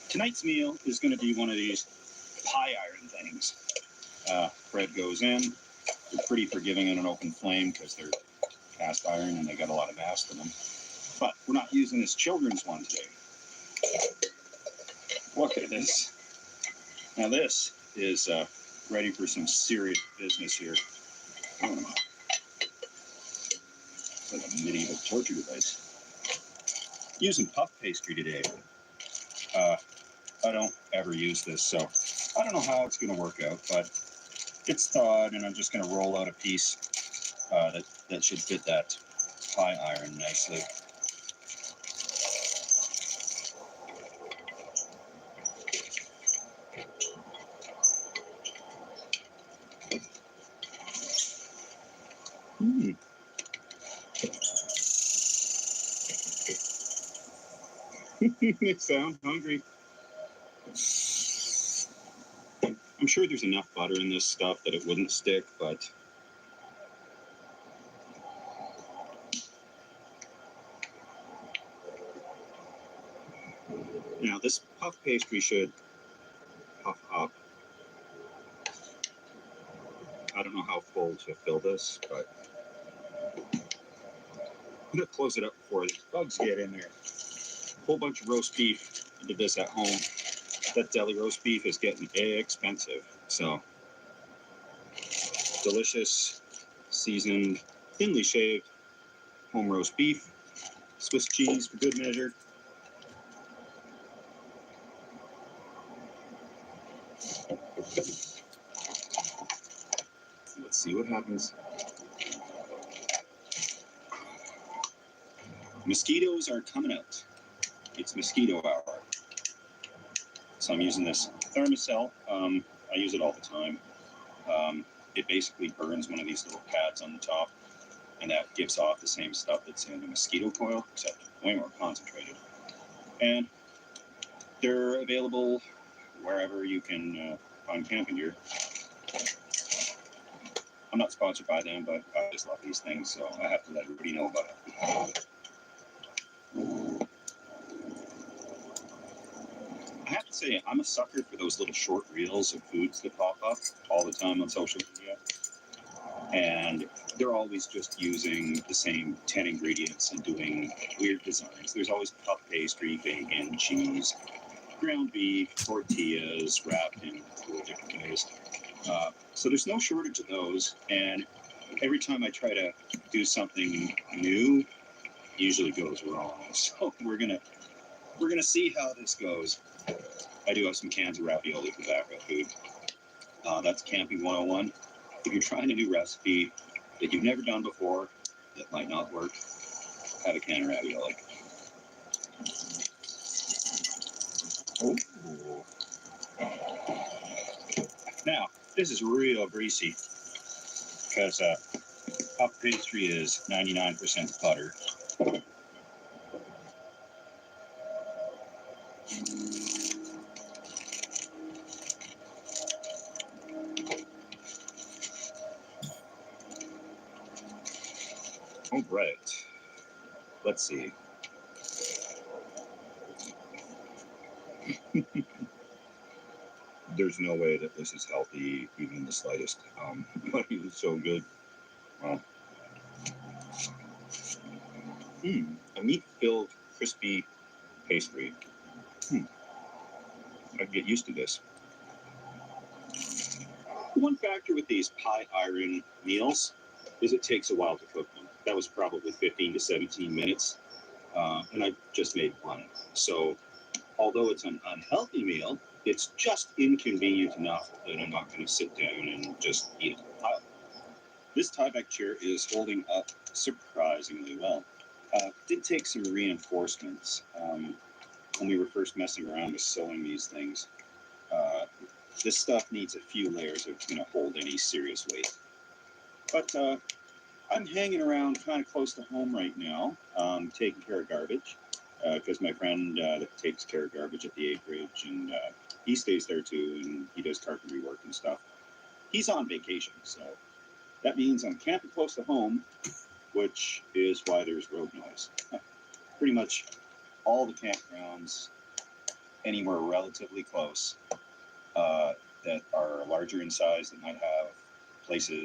Tonight's meal is going to be one of these pie iron things. Bread goes in. They're pretty forgiving in an open flame because they're cast iron and they got a lot of mass to them. But we're not using this children's one today. Look at this. Now this is ready for some serious business here. It's like a medieval torture device. Using puff pastry today. I don't ever use this, so I don't know how it's going to work out, but it's thawed, and I'm just going to roll out a piece that should fit that pie iron nicely. You sound hungry. I'm sure there's enough butter in this stuff that it wouldn't stick, but now this puff pastry should puff up. I don't know how full to fill this, but I'm going to close it up before the bugs get in there. A whole bunch of roast beef. I did this at home. That deli roast beef is getting expensive. So, delicious, seasoned, thinly shaved home roast beef. Swiss cheese for good measure. Let's see what happens. Mosquitoes are coming out. It's mosquito hour. So I'm using this thermocell. I use it all the time. It basically burns one of these little pads on the top, and that gives off the same stuff that's in the mosquito coil, except way more concentrated. And they're available wherever you can find camping gear. I'm not sponsored by them, but I just love these things, so I have to let everybody know about it. I have to say, I'm a sucker for those little short reels of foods that pop up all the time on social media. And they're always just using the same 10 ingredients and doing weird designs. There's always puff pastry, bacon, cheese, ground beef, tortillas wrapped in cool different ways. So there's no shortage of those. And every time I try to do something new, it usually goes wrong. So we're gonna see how this goes. I do have some cans of ravioli for backup food. That's Camping 101. If you're trying a new recipe that you've never done before, that might not work, have a can of ravioli. Oh. Now, this is real greasy because puff pastry is 99% butter. All right, let's see. There's no way that this is healthy, even in the slightest. But it's so good. Wow. A meat-filled, crispy pastry. I can get used to this. One factor with these pie iron meals is it takes a while to cook them. That was probably 15 to 17 minutes, and I just made one. So, although it's an unhealthy meal, it's just inconvenient enough that I'm not going to sit down and just eat it. This tie-back chair is holding up surprisingly well. Did take some reinforcements when we were first messing around with sewing these things. This stuff needs a few layers if it's going to hold any serious weight. But I'm hanging around kind of close to home right now, taking care of garbage, because my friend that takes care of garbage at the acreage, and he stays there too, and he does carpentry work and stuff. He's on vacation, so that means I'm camping close to home, which is why there's road noise. Pretty much all the campgrounds anywhere relatively close that are larger in size that might have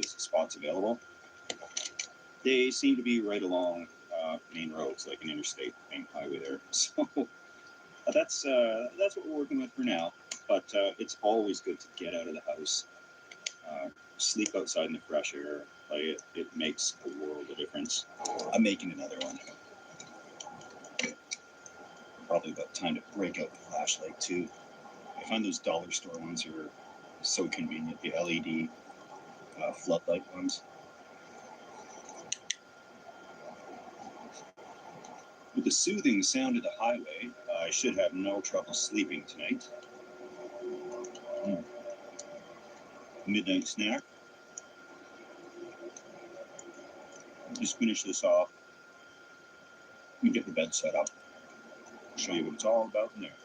spots available, they seem to be right along main roads, like an interstate main highway there. So that's what we're working with for now. But it's always good to get out of the house, sleep outside in the fresh air. Like it makes a world of difference. I'm making another one. Probably about time to break out the flashlight too. I find those dollar store ones are so convenient. The LED floodlight ones. With the soothing sound of the highway, I should have no trouble sleeping tonight. Midnight snack. Just finish this off and get the bed set up. Show you what it's all about in there.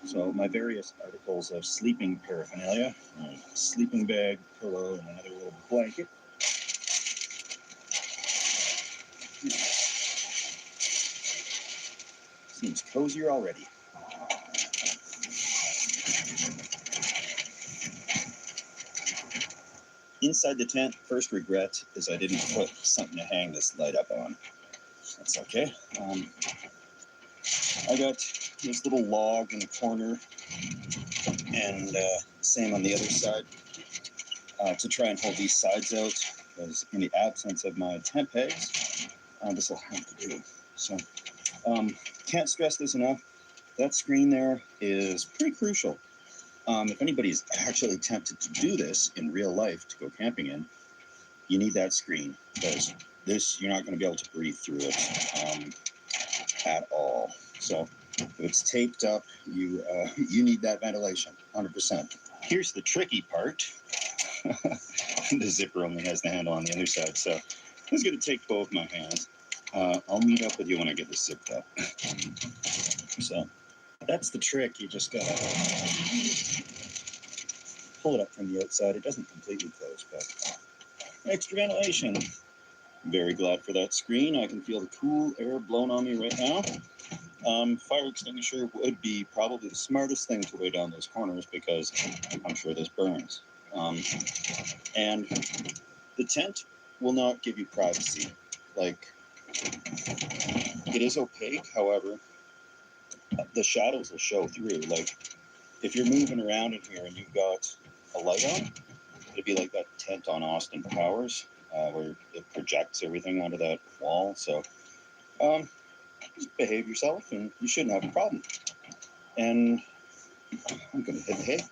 So my various articles of sleeping paraphernalia, sleeping bag, pillow, and another little blanket. Seems cozier already. Inside the tent, first regret is I didn't put something to hang this light up on. That's okay. I got this little log in the corner, and same on the other side, to try and hold these sides out, because in the absence of my tent pegs, this will have to do. So, can't stress this enough. That screen there is pretty crucial. If anybody's actually tempted to do this in real life, to go camping in, you need that screen, because this, you're not going to be able to breathe through it at all. So if it's taped up, you need that ventilation, 100%. Here's the tricky part. The zipper only has the handle on the other side, so it's going to take both my hands. I'll meet up with you when I get this zipped up. So that's the trick. You just got to pull it up from the outside. It doesn't completely close, but extra ventilation. Very glad for that screen. I can feel the cool air blowing on me right now. Fire extinguisher would be probably the smartest thing to weigh down those corners, because I'm sure this burns. And the tent will not give you privacy. Like, it is opaque, however, the shadows will show through. Like, if you're moving around in here and you've got a light on, it'd be like that tent on Austin Powers, where it projects everything onto that wall. So, just behave yourself and you shouldn't have a problem. And I'm going to hit the hay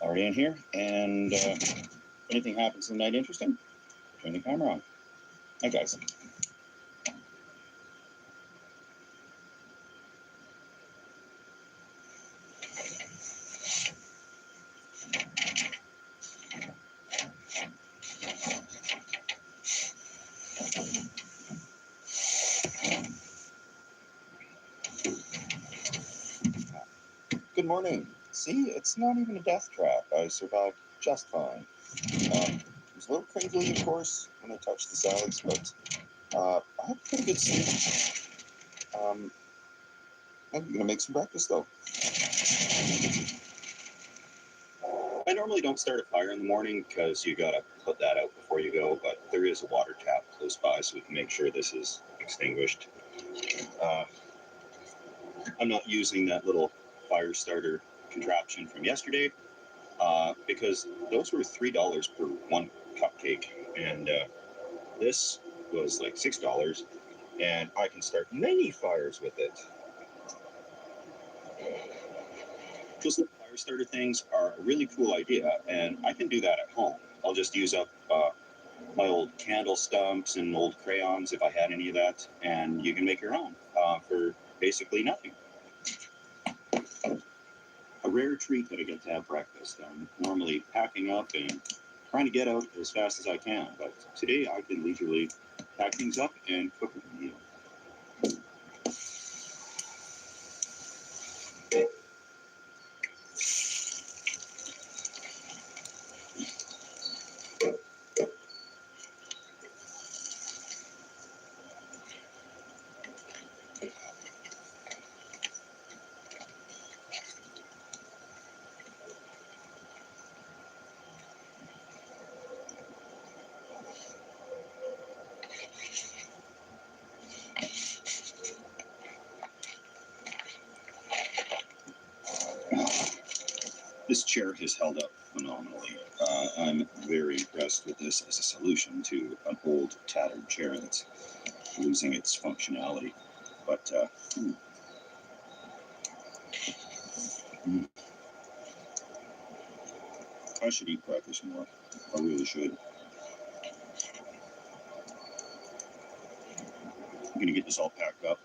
already in here. And if anything happens tonight interesting, turn the camera on. Hi, guys. Good morning. See, it's not even a death trap. I survived just fine. It was a little crinkly, of course, when I touched the sides, but I had pretty good sleep. I'm going to make some breakfast, though. I normally don't start a fire in the morning because you got to put that out before you go, but there is a water tap close by, so we can make sure this is extinguished. I'm not using that little fire starter contraption from yesterday, because those were $3 per one cupcake, and this was like $6, and I can start many fires with it. Those little fire starter things are a really cool idea, and I can do that at home. I'll just use up my old candle stumps and old crayons, if I had any of that, and you can make your own for basically nothing. A rare treat that I get to have breakfast. I'm normally packing up and trying to get out as fast as I can, but today I can leisurely pack things up and cook a meal. This chair has held up phenomenally. I'm very impressed with this as a solution to an old, tattered chair that's losing its functionality. But I should eat breakfast more. I really should. I'm going to get this all packed up.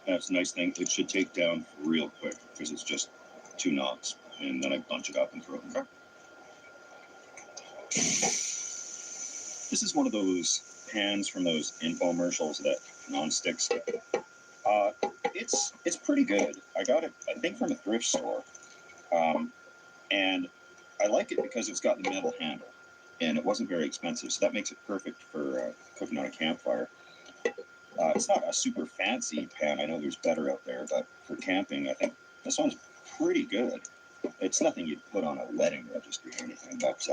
That's a nice thing. It should take down real quick because it's just 2 knots. And then I bunch it up and throw it in the car. This is one of those pans from those infomercials, that non-sticks. It's pretty good. I got it, I think, from a thrift store. And I like it because it's got the metal handle. And it wasn't very expensive, so that makes it perfect for cooking on a campfire. It's not a super fancy pan. I know there's better out there, but for camping, I think this one's pretty good. It's nothing you'd put on a wedding registry or anything, but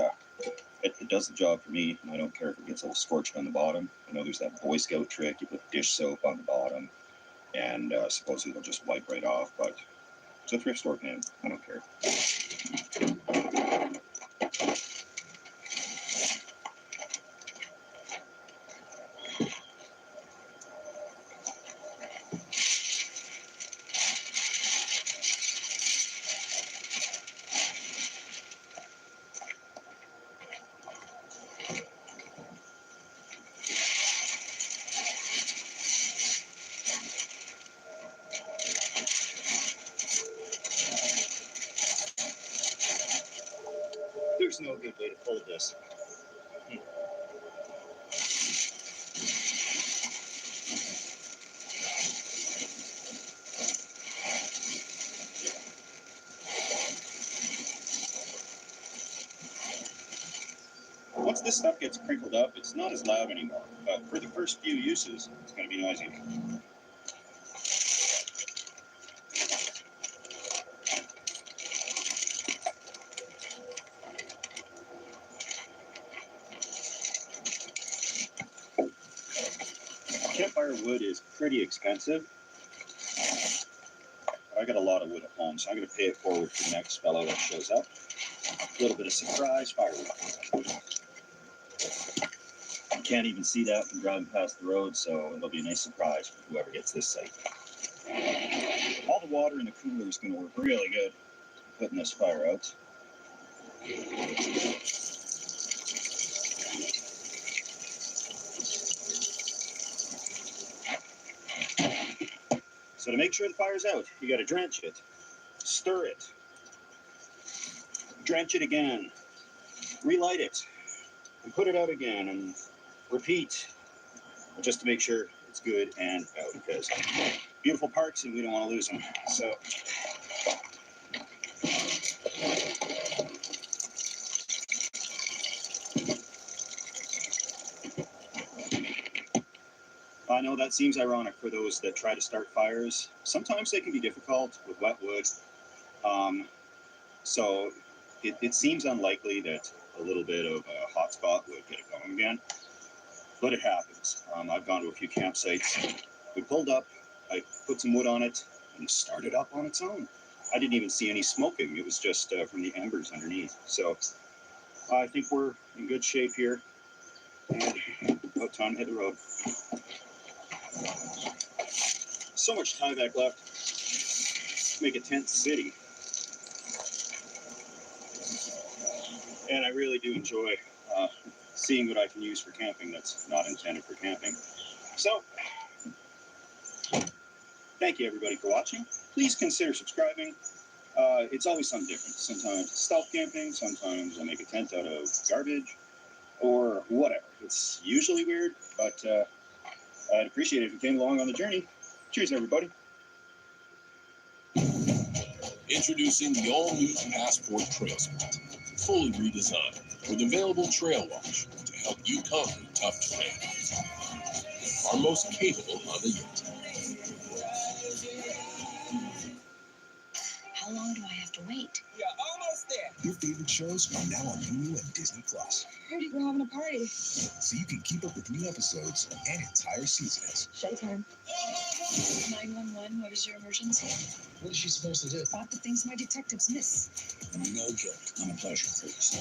it does the job for me. I don't care if it gets a little scorched on the bottom. I know there's that Boy Scout trick. You put dish soap on the bottom, and supposedly it'll just wipe right off, but it's a thrift store pan. I don't care. There's no good way to fold this. Once this stuff gets crinkled up, it's not as loud anymore. But for the first few uses, it's going to be noisy. Campfire wood is pretty expensive. I got a lot of wood at home, so I'm going to pay it forward for the next fellow that shows up. A little bit of surprise firewood. You can't even see that from driving past the road, so it'll be a nice surprise for whoever gets this site. All the water in the cooler is going to work really good putting this fire out. So to make sure the fire's out, you got to drench it, stir it, drench it again, relight it, and put it out again, and repeat, just to make sure it's good and out, because beautiful parks and we don't want to lose them. So I know that seems ironic for those that try to start fires. Sometimes they can be difficult with wet wood. So it seems unlikely that a little bit of a hot spot would get it going again, but it happens. I've gone to a few campsites. We pulled up, I put some wood on it, and it started up on its own. I didn't even see any smoking. It was just from the embers underneath. So I think we're in good shape here. And about time to hit the road. So much Tyvek left to make a tent city. And I really do enjoy seeing what I can use for camping that's not intended for camping. So, thank you everybody for watching. Please consider subscribing. It's always something different. Sometimes it's stealth camping, sometimes I make a tent out of garbage, or whatever. It's usually weird, but I'd appreciate it if you came along on the journey. Cheers, everybody. Introducing the all-new Passport Trail Spot, fully redesigned with available trail wash to help you conquer tough terrain. Our most capable Honda yet. How long do I have to wait? You're almost there. Your favorite shows are now on Hulu and Disney Plus, I heard you were having a party. so you can keep up with new episodes and entire seasons. Showtime. 911, what is your emergency? What is she supposed to do? Spot the things my detectives miss. No joke. I'm a pleasure, please.